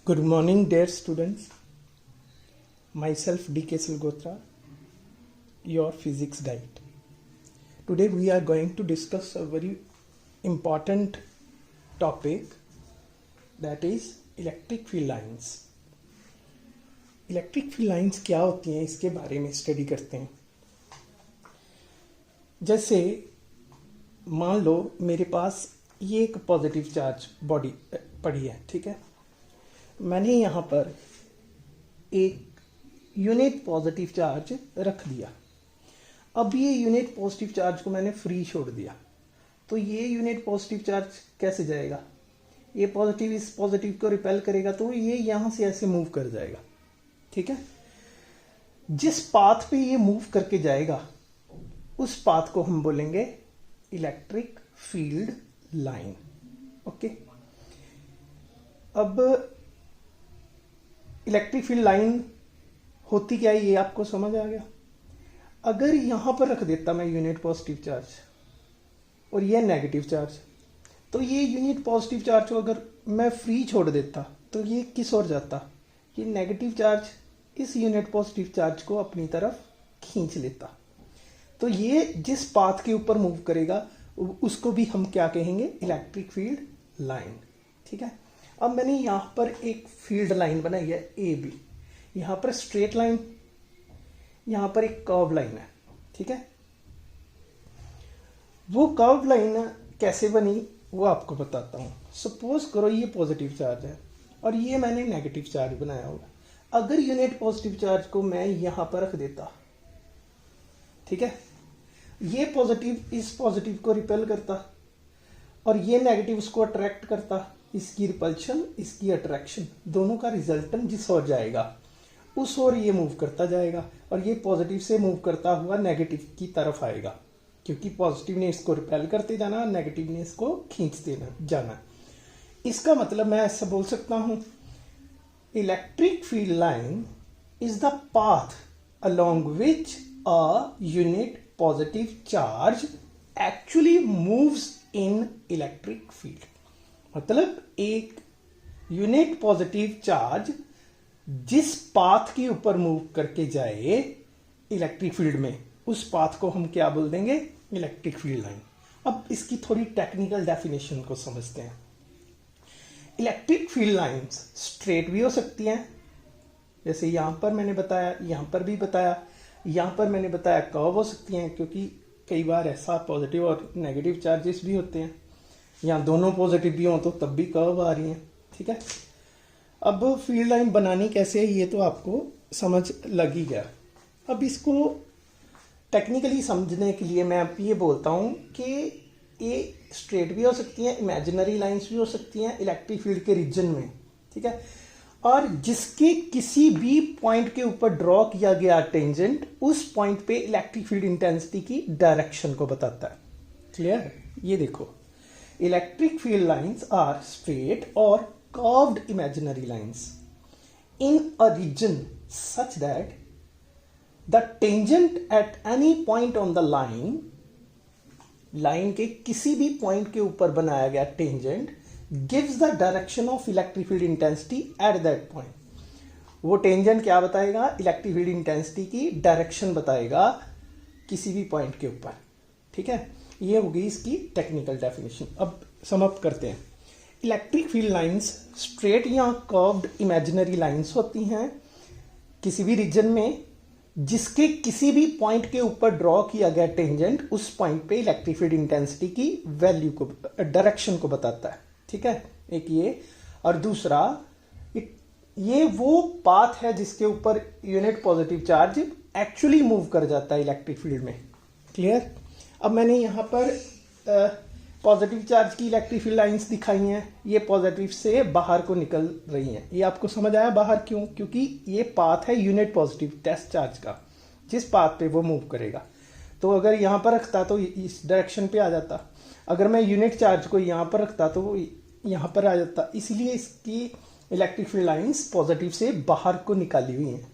Good morning, dear students. Myself D.K. Silgotra, your physics guide. Today we are going to discuss a very important topic, that is electric field lines. Electric field lines क्या होती हैं इसके बारे में study करते हैं। जैसे मान लो मेरे पास ये एक पॉजिटिव चार्ज बॉडी पड़ी है, ठीक है। मैंने यहाँ पर एक यूनिट पॉजिटिव चार्ज रख दिया। अब ये यूनिट पॉजिटिव चार्ज को मैंने फ्री छोड़ दिया, तो ये यूनिट पॉजिटिव चार्ज कैसे जाएगा? ये पॉजिटिव इस पॉजिटिव को रिपेल करेगा, तो ये यहाँ से ऐसे मूव कर जाएगा, ठीक है। जिस पाथ पे ये मूव करके जाएगा उस पाथ को हम बोलेंगे इलेक्ट्रिक फील्ड लाइन। ओके, अब इलेक्ट्रिक फील्ड लाइन होती क्या है ये आपको समझ आ गया। अगर यहां पर रख देता मैं यूनिट पॉजिटिव चार्ज और ये नेगेटिव चार्ज, तो ये यूनिट पॉजिटिव चार्ज को अगर मैं फ्री छोड़ देता तो ये किस ओर जाता? ये नेगेटिव चार्ज इस यूनिट पॉजिटिव चार्ज को अपनी तरफ खींच लेता। तो ये जिस पाथ के ऊपर मूव करेगा उसको भी हम क्या कहेंगे? इलेक्ट्रिक फील्ड लाइन, ठीक है। अब मैंने यहां पर एक फील्ड लाइन बनाई है ए बी, यहां पर स्ट्रेट लाइन, यहां पर एक कर्व लाइन है, ठीक है। वो कर्व लाइन कैसे बनी वो आपको बताता हूं। सपोज करो ये पॉजिटिव चार्ज है और ये मैंने नेगेटिव चार्ज बनाया होगा। अगर यूनिट पॉजिटिव चार्ज को मैं यहां पर रख देता, ठीक है, ये पॉजिटिव इस पॉजिटिव को रिपेल करता और ये नेगेटिव उसको अट्रैक्ट करता। इसकी रिपल्शन, इसकी अट्रैक्शन, दोनों का रिजल्टेंट जिस ओर जाएगा उस ओर ये मूव करता जाएगा और ये पॉजिटिव से मूव करता हुआ नेगेटिव की तरफ आएगा, क्योंकि पॉजिटिव ने इसको रिपेल करते जाना, नेगेटिव ने इसको खींचते जाना। इसका मतलब मैं ऐसा बोल सकता हूं, electric field line is the path along which a unit positive charge actually moves in electric field। मतलब एक यूनिट पॉजिटिव चार्ज जिस पाथ के ऊपर मूव करके जाए इलेक्ट्रिक फील्ड में, उस पाथ को हम क्या बोल देंगे? Electric field line. अब इसकी थोड़ी टेक्निकल डेफिनेशन को समझते हैं। इलेक्ट्रिक फील्ड लाइंस स्ट्रेट भी हो सकती हैं, जैसे यहां पर मैंने बताया, यहां पर भी बताया, यहां पर मैंने बताया कर्व हो सकती हैं, क्योंकि कई बार ऐसा पॉजिटिव और नेगेटिव चार्जेस भी होते हैं, या दोनों पॉजिटिव भी हों तो तब भी कर्व आ रही हैं, ठीक है। अब फील्ड लाइन बनानी कैसे है ये तो आपको समझ लग ही गया। अब इसको टेक्निकली समझने के लिए मैं अब ये बोलता हूं कि ये स्ट्रेट भी हो सकती हैं, इमेजिनरी लाइंस भी हो सकती हैं इलेक्ट्रिक फील्ड के रीजन में, ठीक है। और जिसके किसी भी पॉइंट के ऊपर ड्रॉ किया गया टेंजेंट उस पॉइंट पे इलेक्ट्रिक फील्ड इंटेंसिटी की डायरेक्शन को बताता है। क्लियर है? ये देखो, electric field lines are straight और curved imaginary lines in a region such that the tangent at any point on the line के किसी भी पॉइंट के ऊपर बनाया गया tangent gives the direction of electric field intensity at that point। वो टेंजेंट क्या बताएगा? इलेक्ट्रिक फील्ड इंटेंसिटी की डायरेक्शन बताएगा किसी भी पॉइंट के ऊपर, ठीक है। ये होगी इसकी टेक्निकल डेफिनेशन। अब सम अप करते हैं। इलेक्ट्रिक फील्ड लाइंस स्ट्रेट या कर्व्ड इमेजिनरी लाइंस होती हैं किसी भी रीजन में जिसके किसी भी पॉइंट के ऊपर ड्रॉ किया गया टेंजेंट उस पॉइंट पे इलेक्ट्रिक फील्ड इंटेंसिटी की वैल्यू को, डायरेक्शन को बताता है, ठीक है। एक ये, और दूसरा ये वो पाथ है जिसके ऊपर unit positive charge actually move कर जाता है इलेक्ट्रिक फील्ड में। क्लियर? अब मैंने यहां पर पॉजिटिव चार्ज की इलेक्ट्रिक फील्ड लाइंस दिखाई हैं, ये पॉजिटिव से बाहर को निकल रही हैं। ये आपको समझ आया बाहर क्यों? क्योंकि ये पाथ है यूनिट पॉजिटिव टेस्ट चार्ज का, जिस पाथ पे वो मूव करेगा। तो अगर यहां पर रखता तो इस डायरेक्शन पे आ जाता, अगर मैं यूनिट चार्ज को यहां पर रखता तो वो यहां पर आ जाता। इसलिए इसकी इलेक्ट्रिक फील्ड लाइंस पॉजिटिव से बाहर को निकाली हुई हैं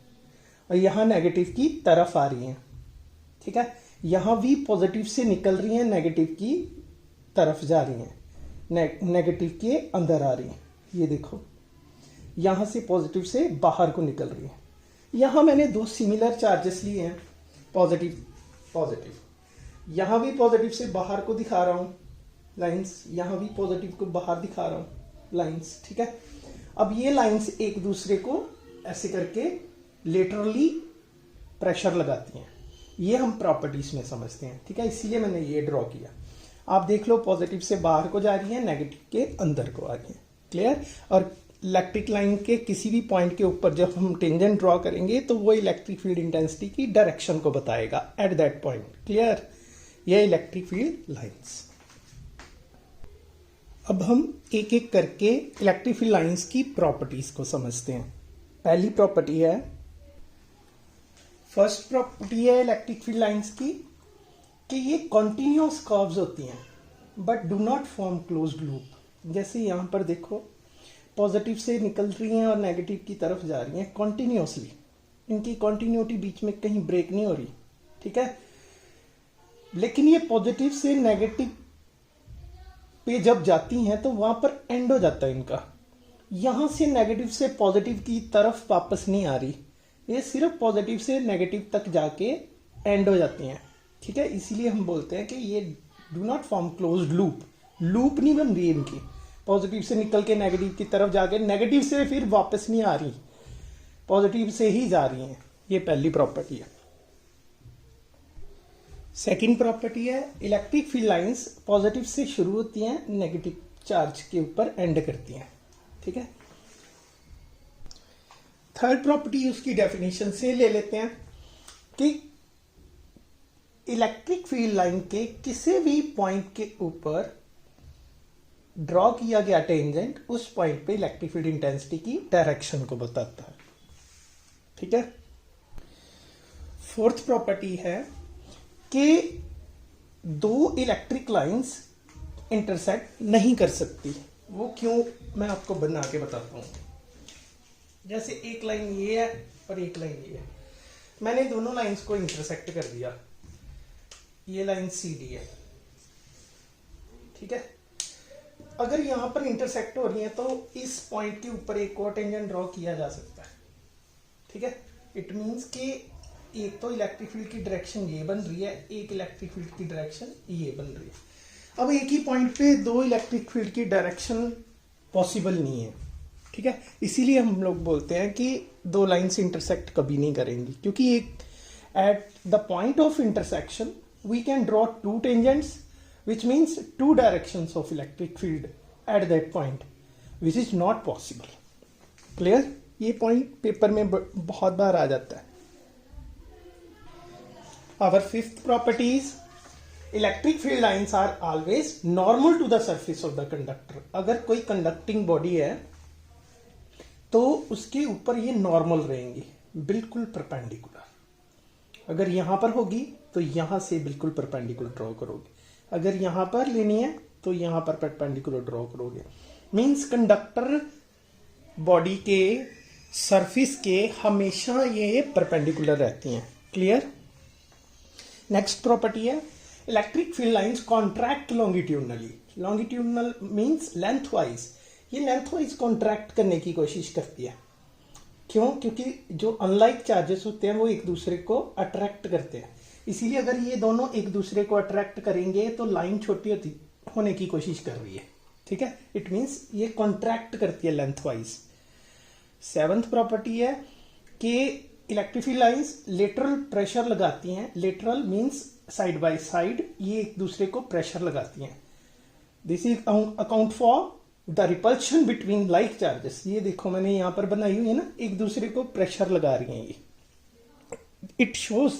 और यहां नेगेटिव की तरफ आ रही हैं, ठीक है। यहां भी पॉजिटिव से निकल रही हैं, नेगेटिव की तरफ जा रही हैं, नेगेटिव के अंदर आ रही हैं। ये देखो, यहाँ से पॉजिटिव से बाहर को निकल रही है। यहाँ मैंने दो सिमिलर चार्जेस लिए हैं, पॉजिटिव पॉजिटिव, यहाँ भी पॉजिटिव से बाहर को दिखा रहा हूँ लाइंस, यहाँ भी पॉजिटिव को बाहर दिखा रहा हूँ लाइंस, ठीक है। अब ये लाइंस एक दूसरे को ऐसे करके लेटरली प्रेशर लगाती हैं, ये हम प्रॉपर्टीज में समझते हैं, ठीक है, इसीलिए मैंने ये ड्रॉ किया। आप देख लो पॉजिटिव से बाहर को जा रही है, नेगेटिव के अंदर को आ रही है, क्लियर। और इलेक्ट्रिक लाइन के किसी भी पॉइंट के ऊपर जब हम टेंजेंट ड्रॉ करेंगे तो वो इलेक्ट्रिक फील्ड इंटेंसिटी की डायरेक्शन को बताएगा एट दैट पॉइंट, क्लियर। ये इलेक्ट्रिक फील्ड लाइंस। अब हम एक एक करके इलेक्ट्रिक फील्ड लाइंस की प्रॉपर्टीज को समझते हैं। पहली प्रॉपर्टी है, फर्स्ट प्रॉपर्टी है इलेक्ट्रिक फील्ड लाइंस की कि ये कॉन्टिन्यूस कर्व्स होती हैं but do not form closed loop. जैसे यहाँ पर देखो पॉजिटिव से निकल रही हैं और नेगेटिव की तरफ जा रही हैं कॉन्टिन्यूसली, इनकी कॉन्टिन्यूटी बीच में कहीं ब्रेक नहीं हो रही, ठीक है। लेकिन ये पॉजिटिव से नेगेटिव पे जब जाती हैं तो वहां पर एंड हो जाता है इनका, यहां से नेगेटिव से पॉजिटिव की तरफ वापस नहीं आ रही, ये सिर्फ पॉजिटिव से नेगेटिव तक जाके एंड हो जाती हैं, ठीक है। इसीलिए हम बोलते हैं कि ये do not form closed loop, loop नहीं बन रही इनकी, पॉजिटिव से निकल के नेगेटिव की तरफ जाके नेगेटिव से फिर वापस नहीं आ रही, पॉजिटिव से ही जा रही हैं। ये पहली प्रॉपर्टी है। सेकंड प्रॉपर्टी है, इलेक्ट्रिक फील्ड लाइंस पॉजिटिव से शुरू होती हैं, नेगेटिव चार्ज के ऊपर एंड करती हैं, ठीक है। थर्ड प्रॉपर्टी उसकी डेफिनेशन से ले लेते हैं कि इलेक्ट्रिक फील्ड लाइन के किसी भी पॉइंट के ऊपर ड्रॉ किया गया टेंजेंट उस पॉइंट पे इलेक्ट्रिक फील्ड इंटेंसिटी की डायरेक्शन को बताता है, ठीक है। फोर्थ प्रॉपर्टी है कि दो इलेक्ट्रिक लाइंस इंटरसेक्ट नहीं कर सकती। वो क्यों, मैं आपको बना के बताता हूं। जैसे एक लाइन ये है और एक लाइन ये है, मैंने दोनों लाइंस को इंटरसेक्ट कर दिया, ये लाइन CD है, ठीक है। अगर यहां पर इंटरसेक्ट हो रही है तो इस पॉइंट के ऊपर एक और टेंजेंट ड्रॉ किया जा सकता है, ठीक है। इट मींस कि एक तो इलेक्ट्रिक फील्ड की डायरेक्शन ये बन रही है, एक इलेक्ट्रिक फील्ड की डायरेक्शन ये बन रही है। अब एक ही पॉइंट पे दो इलेक्ट्रिक फील्ड की डायरेक्शन पॉसिबल नहीं है, ठीक है। इसीलिए हम लोग बोलते हैं कि दो लाइंस इंटरसेक्ट कभी नहीं करेंगी, क्योंकि एक at the point of intersection we can draw two tangents which means two directions of electric field at that point, which is not possible, clear। ये पॉइंट पेपर में बहुत बार आ जाता है। Our fifth property is electric field lines are always normal to the surface of the conductor। अगर कोई conducting body है तो उसके ऊपर ये नॉर्मल रहेंगी, बिल्कुल परपेंडिकुलर। अगर यहां पर होगी तो यहां से बिल्कुल परपेंडिकुलर ड्रॉ करोगे, अगर यहां पर लेनी है तो यहां पर परपेंडिकुलर ड्रॉ करोगे। मींस कंडक्टर बॉडी के सरफेस के हमेशा ये परपेंडिकुलर रहती हैं, क्लियर। नेक्स्ट प्रॉपर्टी है, electric field lines contract longitudinally. Longitudinal means length wise, ये लेंथ वाइज कॉन्ट्रैक्ट करने की कोशिश करती है। क्यों? क्योंकि जो अनलाइक चार्जेस होते हैं वो एक दूसरे को अट्रैक्ट करते हैं, इसीलिए अगर ये दोनों एक दूसरे को अट्रैक्ट करेंगे तो लाइन छोटी होने की कोशिश कर रही है, ठीक है। इट मींस ये कॉन्ट्रैक्ट करती है लेंथ वाइज। सेवंथ प्रॉपर्टी है कि electric field lines lateral pressure लगाती हैं। Lateral means side by side, ये एक दूसरे को प्रेशर लगाती हैं। This is account for the repulsion between like charges. ये देखो मैंने यहां पर बनाई हुई है ना, एक दूसरे को प्रेशर लगा रही हैं ये। It shows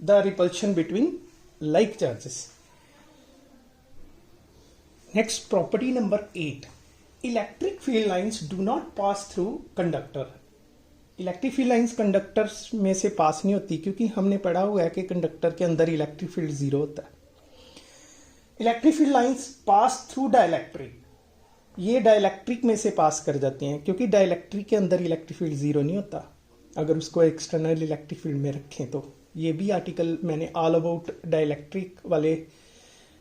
the repulsion between like charges। Next property number 8, electric field lines do not pass through conductor। Electric field lines conductors में से पास नहीं होती, क्योंकि हमने पढ़ा हुआ है कि कंडक्टर के अंदर इलेक्ट्रिक फील्ड जीरो होता है। Electric field lines pass through dielectric, ये डाइलेक्ट्रिक में से पास कर जाती हैं, क्योंकि डाइलेक्ट्रिक के अंदर इलेक्ट्रिक फील्ड जीरो नहीं होता अगर उसको एक्सटर्नल इलेक्ट्रिक फील्ड में रखें तो। ये भी आर्टिकल मैंने ऑल अबाउट डाइलेक्ट्रिक वाले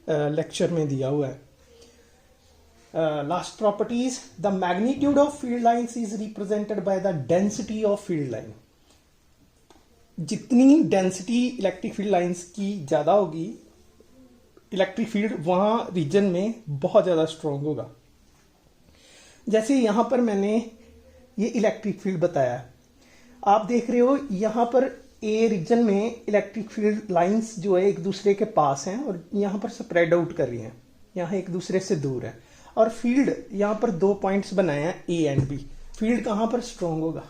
लेक्चर में दिया हुआ है। Last property is the magnitude of field lines is represented by the density of field line. जितनी डेंसिटी इलेक्ट्रिक फील्ड लाइंस की ज़्यादा होगी, इलेक्ट्रिक फील्ड वहाँ रीजन में बहुत ज़्यादा स्ट्रॉन्ग होगा. जैसे यहाँ पर मैंने ये इलेक्ट्रिक फील्ड बताया, आप देख रहे हो यहाँ पर ए रीजन में इलेक्ट्रिक फील्ड लाइंस जो है एक दूसरे के पास हैं और यहाँ पर स्प्रेड आउट कर रही हैं, यहाँ एक दूसरे से दूर है. और फील्ड यहाँ पर 2 पॉइंट्स बनाए हैं ए एंड बी. फील्ड कहाँ पर स्ट्रॉन्ग होगा?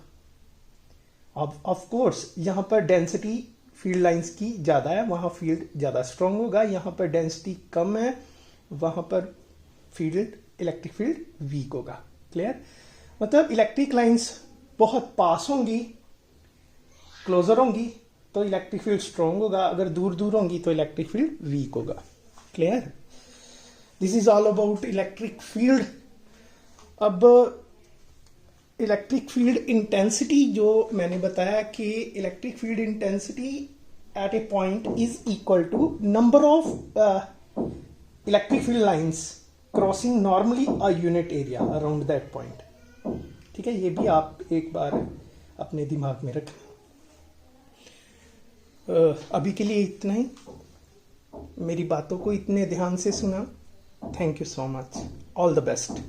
ऑफ कोर्स यहाँ पर डेंसिटी फील्ड लाइंस की ज़्यादा है, वहाँ फील्ड ज़्यादा स्ट्रॉन्ग होगा. यहाँ पर डेंसिटी कम है, वहाँ पर फील्ड इलेक्ट्रिक फील्ड वीक होगा. क्लियर? मतलब इलेक्ट्रिक लाइंस बहुत पास होंगी, क्लोजर होंगी तो इलेक्ट्रिक फील्ड स्ट्रॉन्ग होगा, अगर दूर दूर होंगी तो इलेक्ट्रिक फील्ड वीक होगा. Clear? This is all about electric field. अब इलेक्ट्रिक फील्ड इंटेंसिटी जो मैंने बताया कि electric field intensity at a point is equal to number of electric field lines crossing normally a unit area around that point. ठीक है, ये भी आप एक बार अपने दिमाग में रखें. अभी के लिए इतना ही. मेरी बातों को इतने ध्यान से सुना. Thank you so much. All the best.